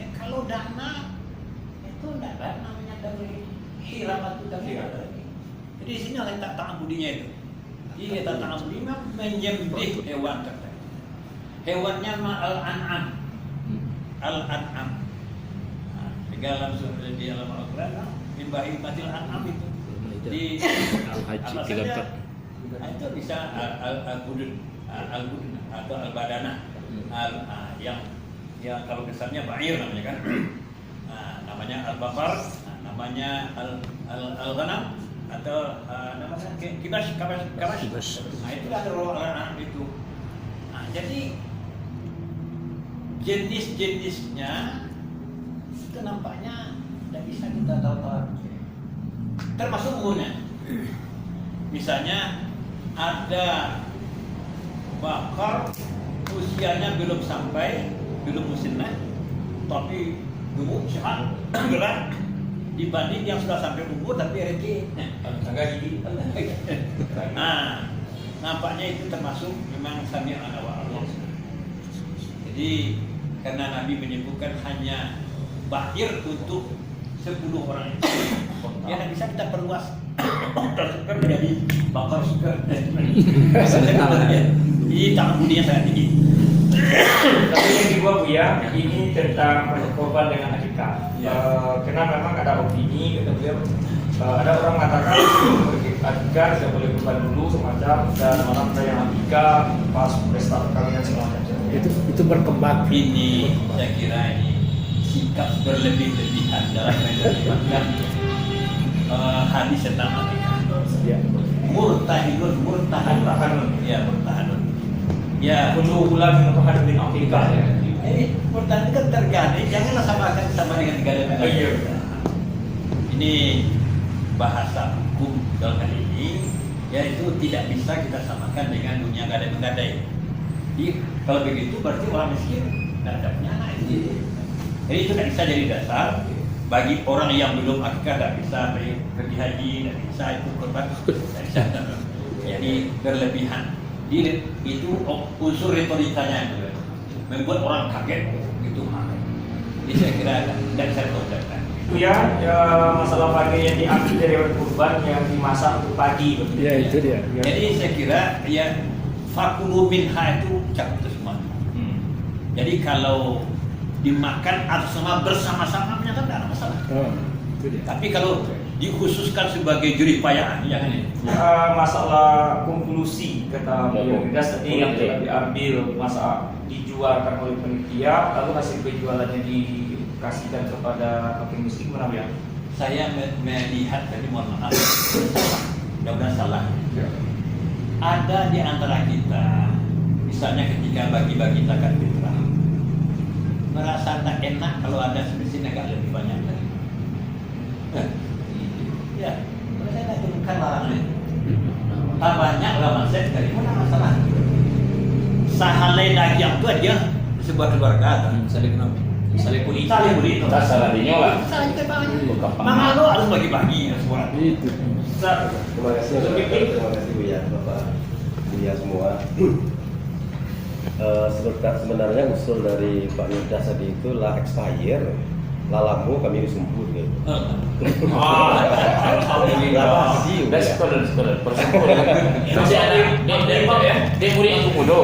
Ya kalau dana itu tidak ada namanya dari hiram atau dari apa lagi. Jadi di sini letak ta'abudinya itu. Iya, letak ta'abudi menyembelih hewan tertentu. Hewannya al-an'am. Al-an'am. Nah, di dalam surah di dalam Al-Qur'an min bahimatil an'am itu. Di Al-Haji 34. Nah, itu bisa al-budun, al-budun atau al-badana. Yang kalau misalnya ba'ir namanya kan. Namanya al-baqar, namanya al-ghanam atau namanya kibas. Nah, itu ada orang itu. Nah, jadi jenis-jenisnya itu nampaknya tidak bisa kita tahu. Termasuk umurnya. Misalnya ada bakar usianya belum sampai, belum musnah, tapi gemuk, sehat, gerak dibanding yang sudah sampai umur tapi rezeki. Nah, nampaknya itu termasuk memang sami'an wa Allah. Jadi karena Nabi menyebutkan hanya bahir untuk 10 orang itu, ya tidak bisa kita perluas tersuker menjadi bakar suker. Ini ta'abudinya sangat tinggi. Tapi yang kedua Bu ya, ini tentang korban dengan akikah. Karena memang ada opini, kata beliau, ada orang mengatakan akikah tidak boleh korban dulu semacam, dan orang ada yang akikah pas pesta perkawinan semacam. Itu berkembang. Ini saya kira ini sikap berlebih-lebihan dalam menerjemahkan hadis tentang akikah. Murtahanun. Ya, murtahanun. Ya, Kullu bulan untuk hadapin akikah ya. murtahanun kan tergade, janganlah sama dengan tiga Oh iya. Ini bahasa hukum dalam hal ini, yaitu tidak bisa kita samakan dengan dunia gadai-gadai. Jadi kalau begitu berarti orang miskin tidak ada punya anak. Jadi itu tidak bisa jadi dasar bagi orang yang belum akikah, tidak bisa pergi haji, tidak bisa itu korban, tidak bisa. Jadi berlebihan. Jadi itu unsur retorikanya membuat orang kaget gitu. Jadi saya kira tidak bisa ditonjolkan. Itu ya, masalah pagi yang diambil dari hewan kurban yang dimasak untuk pagi. Ya itu dia. Jadi saya kira ya fakulu minha itu cakup itu semua. Jadi kalau dimakan atau sama bersama-sama kan tidak ada masalah. Oh, itu dia. Tapi kalau dikhususkan sebagai jerih payah, jangan ini. Masalah konklusi kata beliau tadi yang telah diambil masa dijualkan oleh panitia, lalu hasil penjualannya dikasihkan kepada fakir miskin, mana ya? Saya melihat tadi, mohon maaf, mudah-mudahan salah. Ada di antara kita, misalnya ketika bagi-bagi zakat fitrah, merasa tak enak kalau ada semesin agak lebih banyak lagi. Ya, kalau saya tak temukan larangan. Tak banyak lah maksud dari mana masalah. Sahalai lagi yang tu dia sebuah keluarga. Saling kenal. Saling kulit. Saling kulit. Tak salah dinyola. Saling kita Mahalo harus bagi-bagi semua. Itu. Terima kasih terima kasih Buya, Bapak, Buya semua. Sebenarnya usul dari Pak Mirdas tadi itu lah expire, lalamu kami disumput gitu. Alhamdulillah. Dah sekolah persekol. Masih ada dia murid yang muda.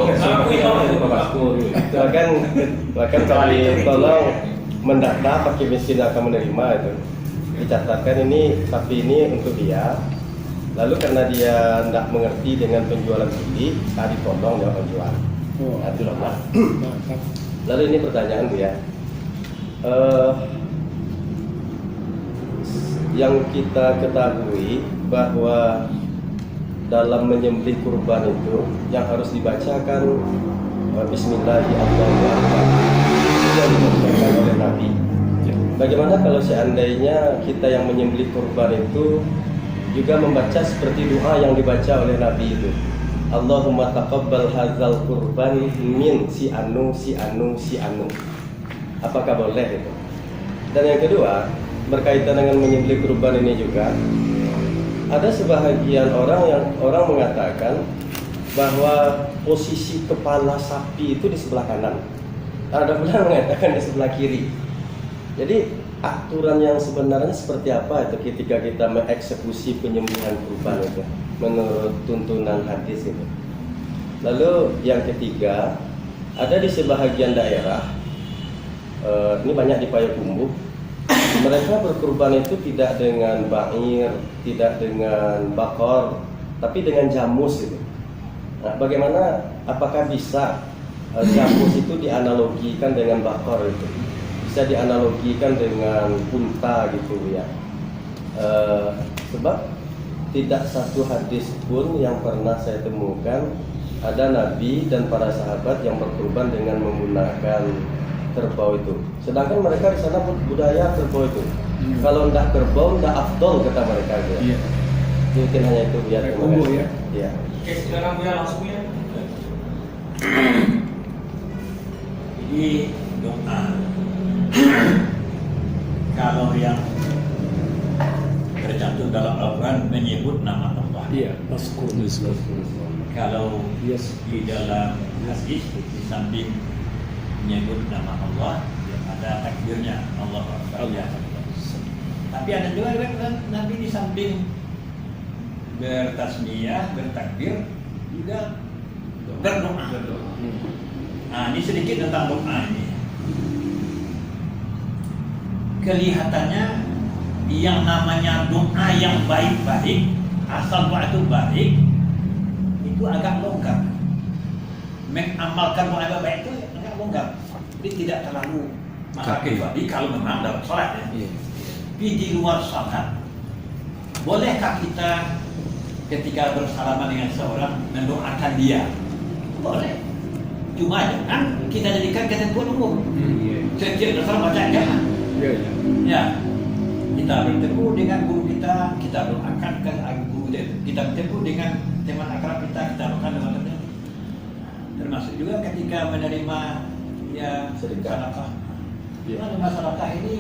Bahkan kami tolong mendata pakai mesin akan menerima itu. Dicatatkan ini sapi ini untuk dia. Lalu karena dia tidak mengerti dengan penjualan beli, tadi tolong dia penjual. Nah, itulah Pak. Lalu ini pertanyaan Bu ya. Yang kita ketahui bahwa dalam menyembelih kurban itu yang harus dibacakan Bismillahirrahmanirrahim yang dibacakan oleh Nabi. Bagaimana kalau seandainya kita yang menyembelih kurban itu juga membaca seperti doa yang dibaca oleh Nabi itu? Allahumma taqabbal hadzal kurban min si anu. Apakah boleh itu? Dan yang kedua, berkaitan dengan menyembelih kurban ini juga ada sebahagian orang mengatakan bahwa posisi kepala sapi itu di sebelah kanan. Ada pula mengatakan di sebelah kiri. Jadi aturan yang sebenarnya seperti apa itu ketika kita mengeksekusi penyembelihan kurban itu menurut tuntunan hadis itu. Lalu yang ketiga, ada di sebahagian daerah ini banyak di Payakumbuh, mereka berkurban itu tidak dengan ba'ir, tidak dengan bakor, tapi dengan jamus itu. Nah, bagaimana, apakah bisa jamus itu dianalogikan dengan bakor itu? Bisa dianalogikan dengan unta gitu ya? Sebab tidak satu hadis pun yang pernah saya temukan ada Nabi dan para sahabat yang berkurban dengan menggunakan kerbau itu. Sedangkan mereka di sana budaya kerbau itu. Kalau tidak kerbau, tidak afdol kata mereka. Ya. Mungkin hanya itu biar terima kasih. Ya. Oke, sekarang Buya langsung ya. Jadi doa kalau yang tercantum dalam Al-Quran menyebut nama Allah. Iya, maskur. Kalau di dalam hadis di samping menyebut nama Allah ada takbirnya Allah Akbar. Tapi ada juga Nabi di samping bertasmiyah, bertakbir juga berdoa. Nah, ini sedikit tentang doa ini. Kelihatannya yang namanya doa yang baik-baik, asal doa itu baik, itu agak longgar. Mengamalkan doa yang baik itu agak longgar. Jadi tidak terlalu kecuali kalau memang dalam salat ya. Tapi di luar salat, bolehkah kita ketika bersalaman dengan seorang mendoakan dia? Boleh. Cuma jangan kita jadikan ketentuan umum. Setiap bersalaman baca jangan. Ya, kita bertemu dengan guru kita doakan ke guru kita bertemu dengan teman akrab kita doakan dengan teman. Termasuk juga ketika menerima ya sedekah. Menerima sedekah ini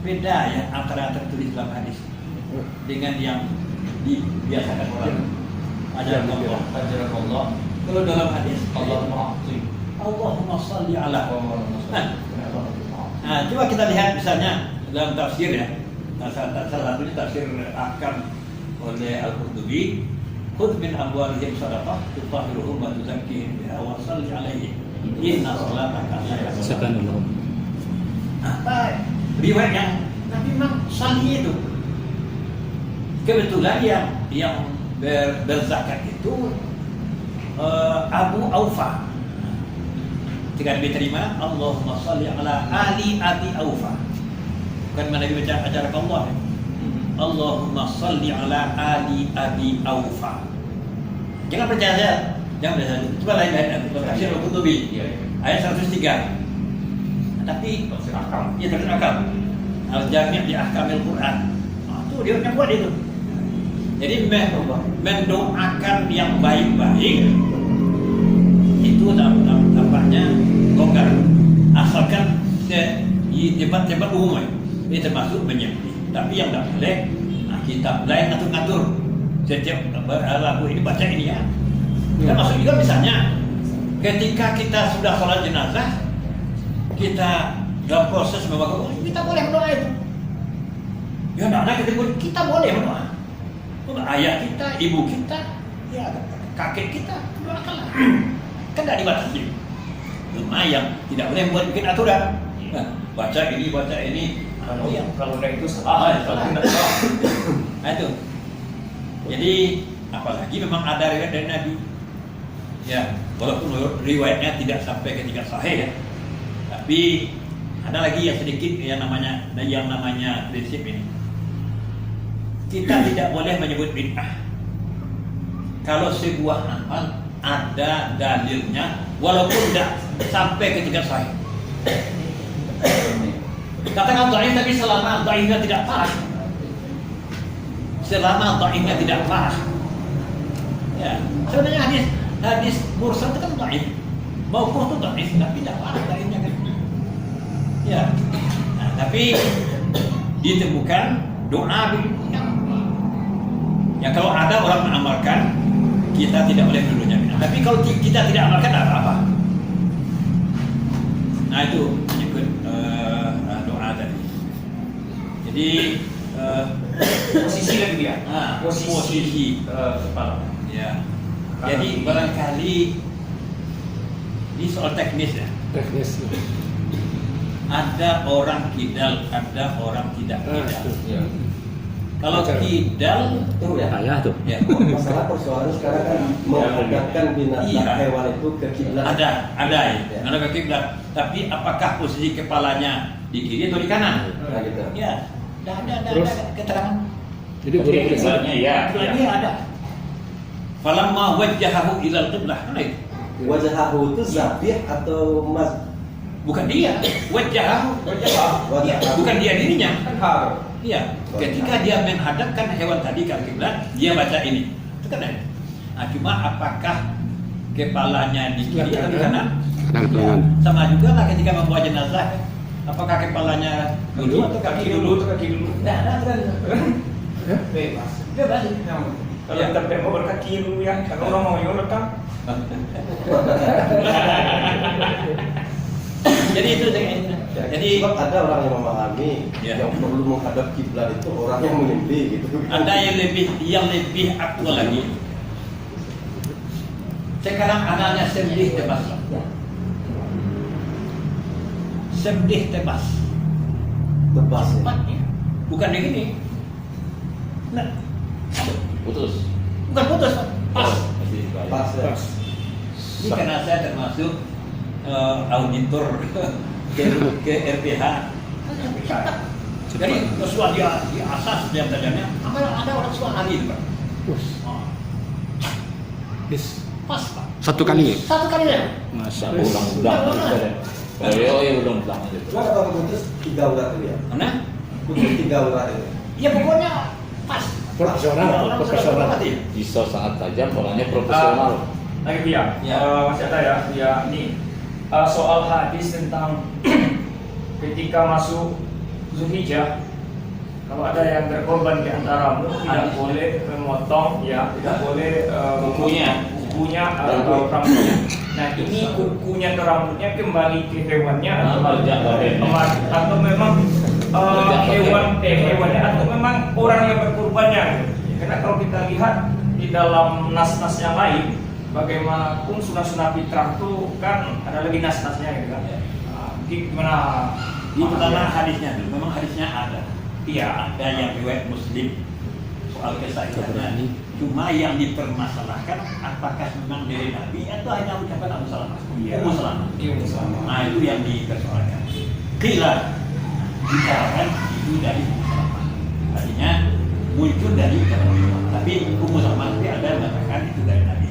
beda ya antara tertulis dalam hadis dengan yang dibiasakan orang. Ajaran Allah. Kalau dalam hadis Allahumma shalli ala. Nah, coba kita lihat misalnya dalam tafsir ya. Salah satunya tafsir Ahkam oleh Al-Qurtubi. Khudh min amwalihim shadaqah tutahhiruhum wa tuzakkihim biha wa shalli alaihim. Inna salataka sakanun lahum. Apa riwayat yang Nabi memang shalli itu. Kebetulan yang berzakat itu Abu Aufa. Ketika diterima Allahumma shalli ala ali Abi Aufa. Bukan Nabi baca ajaran Allah ya? Allahumma shalli ala ali Abi Aufa. Jangan percaya saya. Jangan percaya. Coba lain tafsir Al-Qurtubi ayat 103. tapi ya tafsir akal. Al-Jami' di Ahkamil Quran. Nah, itu dia yang buat itu. Jadi mendoakan yang baik-baik itu tampaknya longgar. Asalkan di tempat-tempat umum ini termasuk menyembelih. Tapi yang tak boleh kita lain ngatur-ngatur setiap lagu ini baca ini ya. Termasuk juga misalnya ketika kita sudah sholat jenazah, kita dalam proses membaca kita boleh berdoa itu. Ya tidak ada kita boleh berdoa. Ayah kita, ibu kita, ya kakek kita doakanlah. Kan tidak dibatasi. Cuma yang tidak boleh buat bikin aturan. Nah, baca ini. Kalau udah itu salah. Nah itu. Jadi apalagi memang ada riwayat dari Nabi. Ya, walaupun riwayatnya tidak sampai ke tingkat sahih ya. Tapi ada lagi yang sedikit yang namanya prinsip ini. Kita tidak boleh menyebut bid'ah kalau sebuah amal ada dalilnya walaupun tidak sampai ke tingkat sahih. Katakan dhaif tapi selama dhaifnya tidak parah. Selama dhaifnya tidak parah. Ya, sebenarnya hadis mursal itu kan dhaif. Mauquf itu dhaif tapi tidak parah dhaifnya kan. Ya. Nah, tapi ditemukan doa yang kalau ada orang mengamalkan kita tidak boleh menuduhnya bid'ah. Tapi kalau kita tidak amalkan tidak apa-apa. Nah itu menyebut doa tadi. Jadi Posisi lagi dia. Posisi kepala. ya. Jadi barangkali ini soal teknis ya. Teknis. Ada orang kidal, ada orang tidak kidal. Ya. Kalau kidal Itu ya. Ayah tuh. ya Masalah persoalan sekarang kan menghadapkan binatang Iya. hewan itu ke kiblat. ada ya. Ada ke kiblat. Tapi apakah posisi kepalanya di kiri atau di kanan? Nah gitu. Ya, ada Terus? keterangan. Jadi boleh Kiblatnya ya. Kiblatnya ada. Falamma wajjahahu ilal qiblah. Nah, itu. Wajahahu itu zabih atau mas? Bukan dia, wajjahahu. Iya, bukan dia dirinya. Iya, ketika dia menghadapkan hewan tadi ke kiblat, dia baca ini. Itu kan ada. Nah, cuma apakah kepalanya di kiri atau di kanan? Kanan. Ya, sama juga lah ketika membawa jenazah. Apakah kepalanya dulu atau kaki dulu? Nah, aturan. Bebas. Bebas. Kalau kita mau berkaki dulu ya, kalau orang mau yolot kan. Jadi itu jadi Sebab ada orang yang memahami Ya. yang perlu menghadap kiblat itu orang yang menyembelih gitu. ada yang lebih aktual lagi. Sekarang anaknya sembelih tebas. Sembelih tebas. Tebas ya. Tempatnya bukan di gini. Nah, Putus. bukan putus, Pak. Pas. Pas ya. Ini karena saya termasuk auditor ke RPH. Jadi sesuatu di asas yang tadinya ada orang suara ahli itu Pak. Oh, Yes. pas Pak. Satu kali. Satu kali ya. Masa ulang-ulang. Oh iya ulang-ulang aja. Cuma kalau putus 3 urat itu ya. Mana? Putus 3 urat itu. Ya pokoknya pas. Profesional. Bisa sangat tajam orangnya profesional. Lagi dia, Ya. masih ada ya, dia ini soal hadis tentang ketika masuk Zulhijjah, kalau ada yang berkorban di antaramu tidak boleh memotong, ya, tidak boleh kukunya atau rambutnya. Nah ini kukunya atau rambutnya kembali ke hewannya atau memang hewannya atau memang orang yang berkorbannya. Karena kalau kita lihat di dalam nas-nas yang lain, bagaimanapun sunah-sunah fitrah itu kan ada lagi nas-nasnya gitu kan. Gimana? Ini pertama hadisnya dulu. Memang hadisnya ada. Iya. Ada yang riwayat Muslim soal kesahihannya. Cuma yang dipermasalahkan apakah memang dari Nabi atau hanya ucapan Abu Salamah? Iya. Ummu Salamah. Iya, Ummu Salamah. Nah itu yang dipersoalkan. Qila dikatakan itu dari Ummu Salamah. Artinya muncul dari ucapan Abu Salamah. Tapi Ummu Salamah tapi ada yang mengatakan itu dari Nabi.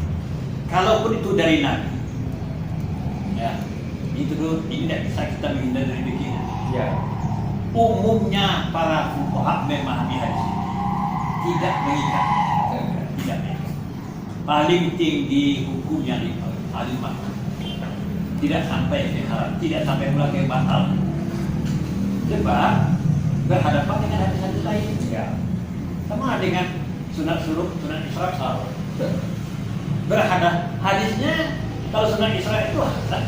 Kalaupun itu dari Nabi, ya Itu dulu tidak bisa kita menghindar dari begini. Ya. Umumnya para fuqaha memahami hadis ini tidak mengikat, tidak mengikat. Paling tinggi hukumnya 5, tidak sampai ke haram, tidak sampai pula ke batal. Sebab berhadapan dengan hadis-hadis lain. Ya. Sama dengan sunat suruh, sunat isra salah. Berhadap hadisnya kalau sunat isra itu hasan.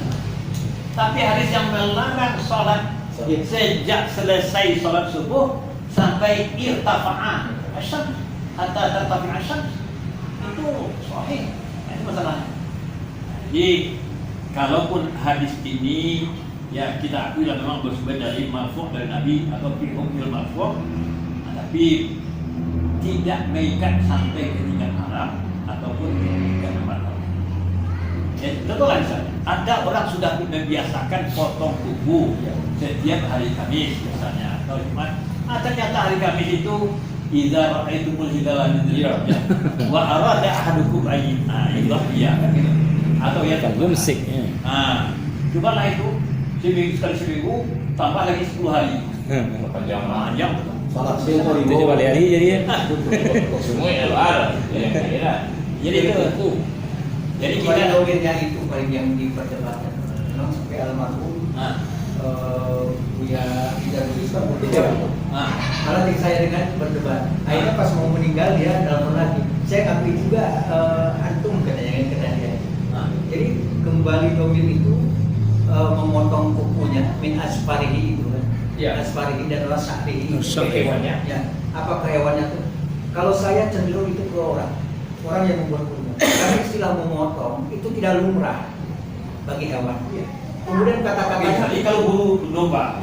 Tapi hadis yang melarang sholat sejak selesai sholat subuh sampai irtafa'a asyam hatta tartafi'a asyam itu sahih. Itu masalahnya. Jadi kalaupun hadis ini ya kita akui lah memang bersumber dari marfu' dari Nabi atau fi'il marfu', tapi tidak mengikat sampai ke tingkat haram ataupun ke tingkat batal. Ya, contohlah misalnya, ada orang sudah membiasakan potong kuku setiap hari Kamis misalnya atau Jumat. Ternyata hari Kamis itu idza ra'aitumul hilala min dzilhijjah wa arada ahadukum ayyidhiya atau ya Musik. cobalah itu seminggu tambah lagi 10 hari. Panjang. Salat singko Itu coba lihat jadi ya. Semua yang ada. Jadi itu. Jadi kita logiknya itu paling yang diperdebatkan. Memang sampai almarhum punya tidak bisa berdebat. Karena saya dengan berdebat. Akhirnya pas mau meninggal dia telepon lagi. Saya akui juga antum katanya dia. Jadi kembali domir itu memotong kukunya min asfarihi itu kan. Ya. Asfarihi dan rasarihi. Hewannya. Ya. Apakah hewannya itu? Kalau saya cenderung itu ke orang yang membuat kurban. Karena istilah memotong itu tidak lumrah bagi hewan. Kemudian kata-katanya jadi kalau bulu domba.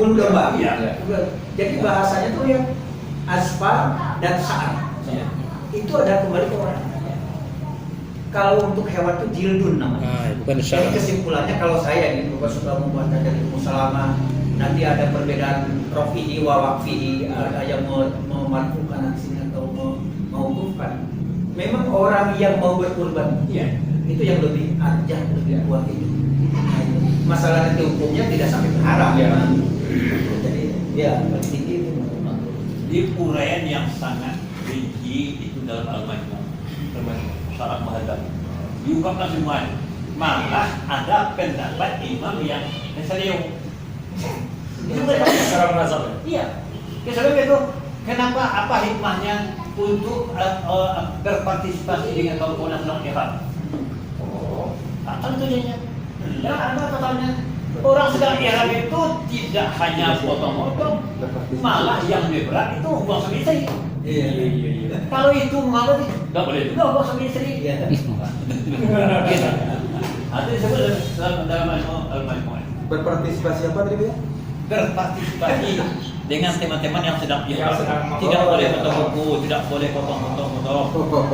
Iya. Jadi bahasanya tuh yang asfar dan sa'ar. Itu ada kembali ke orang. Kalau untuk hewan itu jildun namanya. Bukan Jadi kesimpulannya kalau saya ini bukan sudah membuat dari Musalamah, nanti ada perbedaan rofihi wa waqfihi, ada yang memarfukan di sini atau mauqufkan. Memang orang yang mau berkurban, itu yang lebih arjah, lebih kuat itu. Masalah nanti hukumnya tidak sampai haram. Jadi ya lebih tinggi itu. Di uraian yang sangat rinci itu dalam Al-Majmu'. Syarat muhadzab diungkapkan semuanya. Malah ada pendapat imam yang serius. Itu Secara mazhab. Iya. Kemudian itu kenapa apa hikmahnya untuk berpartisipasi dengan kaum nasional Iran? Apa tujuannya? Ya ada totalnya. Orang sedang ihram itu tidak hanya potong-potong, malah yang lebih berat itu buang suami istri. Iya. Kalau itu mau nggak boleh juga buang suami istri. Ada disebut dalam Al-Majmu'. Berpartisipasi apa tadi ya? Berpartisipasi dengan teman-teman yang sedang ihram. Yang sedang Tidak boleh potong kuku, tidak boleh potong.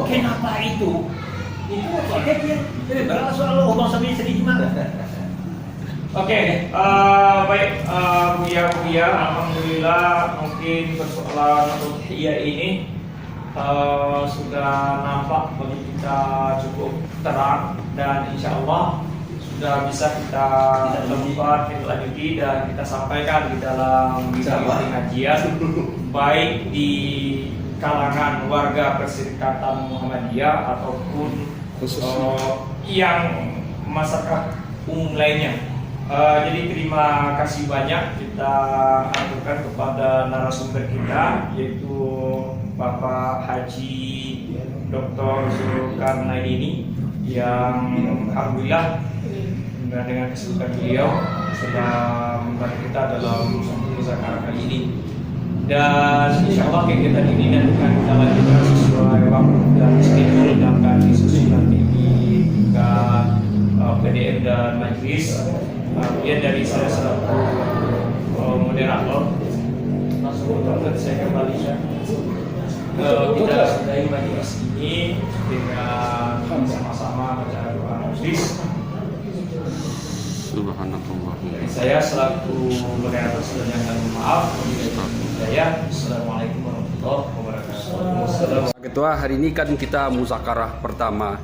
Kenapa itu? Itu soal kecil. Jadi berat soal buang suami istri gimana? Oke, baik Buya, alhamdulillah mungkin persoalan udhiyah ini sudah nampak bagi kita cukup terang dan insya Allah sudah bisa kita temukan, kita lanjuti dan kita sampaikan di dalam pengajian baik di kalangan warga Perserikatan Muhammadiyah ataupun yang masyarakat umum lainnya. Jadi terima kasih banyak kita aturkan kepada narasumber kita yaitu Bapak Haji Dr. Zulkarnaini yang alhamdulillah dengan kesibukan beliau sudah membantu kita dalam muzakarah kali ini. Dan insya Allah kegiatan ini nanti akan kita lanjutkan sesuai waktu dan schedule yang akan disusun nanti di tingkat PDM dan majelis. Kemudian dari saya selaku moderator langsung untuk saya kembali kita sudahi majelis ini dengan sama-sama baca doa majelis. Subhanallah. Saya selaku moderator sudah nyatakan maaf. Assalamualaikum warahmatullahi wabarakatuh. Ketua, hari ini kan kita muzakarah pertama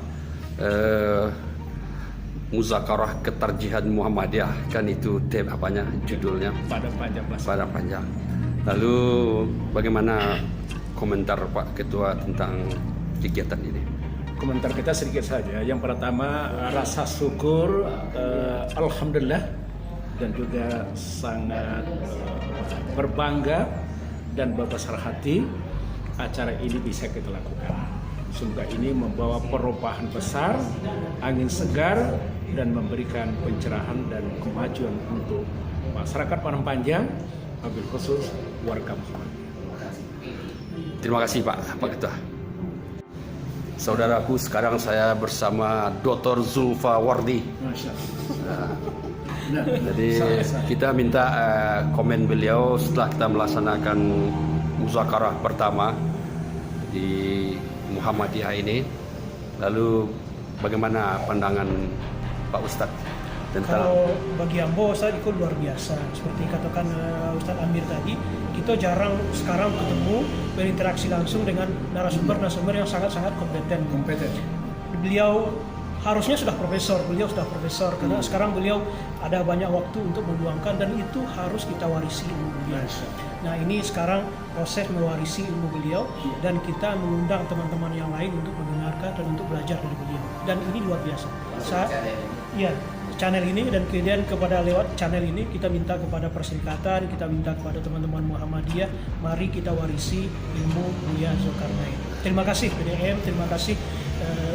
Muzakarah Ketarjihan Muhammadiyah, kan itu apanya judulnya, pada panjang. Lalu bagaimana komentar Pak Ketua tentang kegiatan ini? Komentar kita sedikit saja. Yang pertama, rasa syukur, alhamdulillah, dan juga sangat berbangga dan berbesar hati acara ini bisa kita lakukan. Semoga ini membawa perubahan besar, angin segar, dan memberikan pencerahan dan kemajuan untuk masyarakat Padang Panjang, wabil khusus warga Muhammadiyah. Terima kasih Pak Ketua. Saudaraku, sekarang saya bersama Dr. Zulfa Wardi. Jadi kita minta komen beliau setelah kita melaksanakan muzakarah pertama di Muhammadiyah ini. Lalu bagaimana pandangan Pak Ustadz tentang? Kalau bagi Ambo, Ustadz itu luar biasa. Seperti katakan Ustadz Amir tadi, kita jarang sekarang ketemu berinteraksi langsung dengan narasumber yang sangat-sangat kompeten. Beliau harusnya beliau sudah profesor, karena sekarang beliau ada banyak waktu untuk meluangkan, dan itu harus kita warisi ilmu beliau. Nah, ini sekarang proses mewarisi ilmu beliau, dan kita mengundang teman-teman yang lain untuk mendengarkan dan untuk belajar dari beliau. Dan ini luar biasa. Channel ini, dan kemudian kepada lewat channel ini kita minta kepada perserikatan, kita minta kepada teman-teman Muhammadiyah, mari kita warisi ilmu Buya Zulkarnain. Terima kasih PDM, terima kasih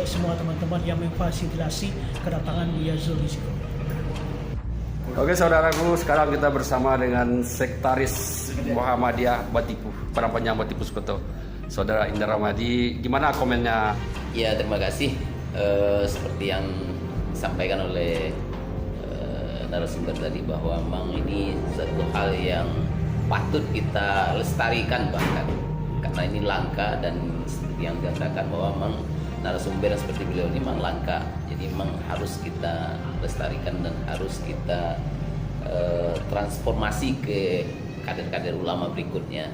semua teman-teman yang memfasilitasi kedatangan Buya Zul di sini. Oke saudaraku, sekarang kita bersama dengan Sekretaris Muhammadiyah Batipu, Padang Panjang Batipu Sukoto, Saudara Indra Ramadi. Gimana komennya? Ya, terima kasih. Seperti yang disampaikan oleh narasumber tadi, bahwa memang ini satu hal yang patut kita lestarikan, bahkan karena ini langka, dan seperti yang dikatakan bahwa memang narasumber seperti beliau ini memang langka. Jadi memang harus kita lestarikan dan harus kita transformasi ke kader-kader ulama berikutnya.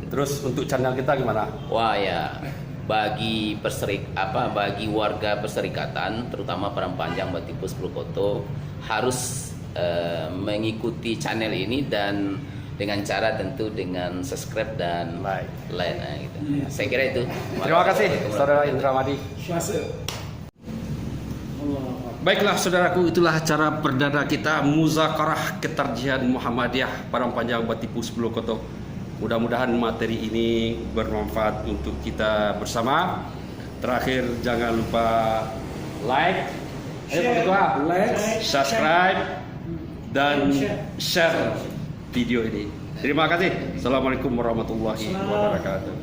Terus untuk channel kita gimana? Wah ya, bagi bagi warga perserikatan, terutama Padang Panjang Batipu Sukoto, harus mengikuti channel ini, dan dengan cara tentu dengan subscribe dan like. Nah, gitu. Saya kira itu. Terima kasih Saudara Indra Ramadi. Baiklah saudaraku, itulah acara perdana kita Muzakarah Ketarjihan Muhammadiyah Padang Panjang Batipu Sukoto. Mudah-mudahan materi ini bermanfaat untuk kita bersama. Terakhir, jangan lupa like, subscribe, dan share video ini. Terima kasih. Assalamualaikum warahmatullahi wabarakatuh.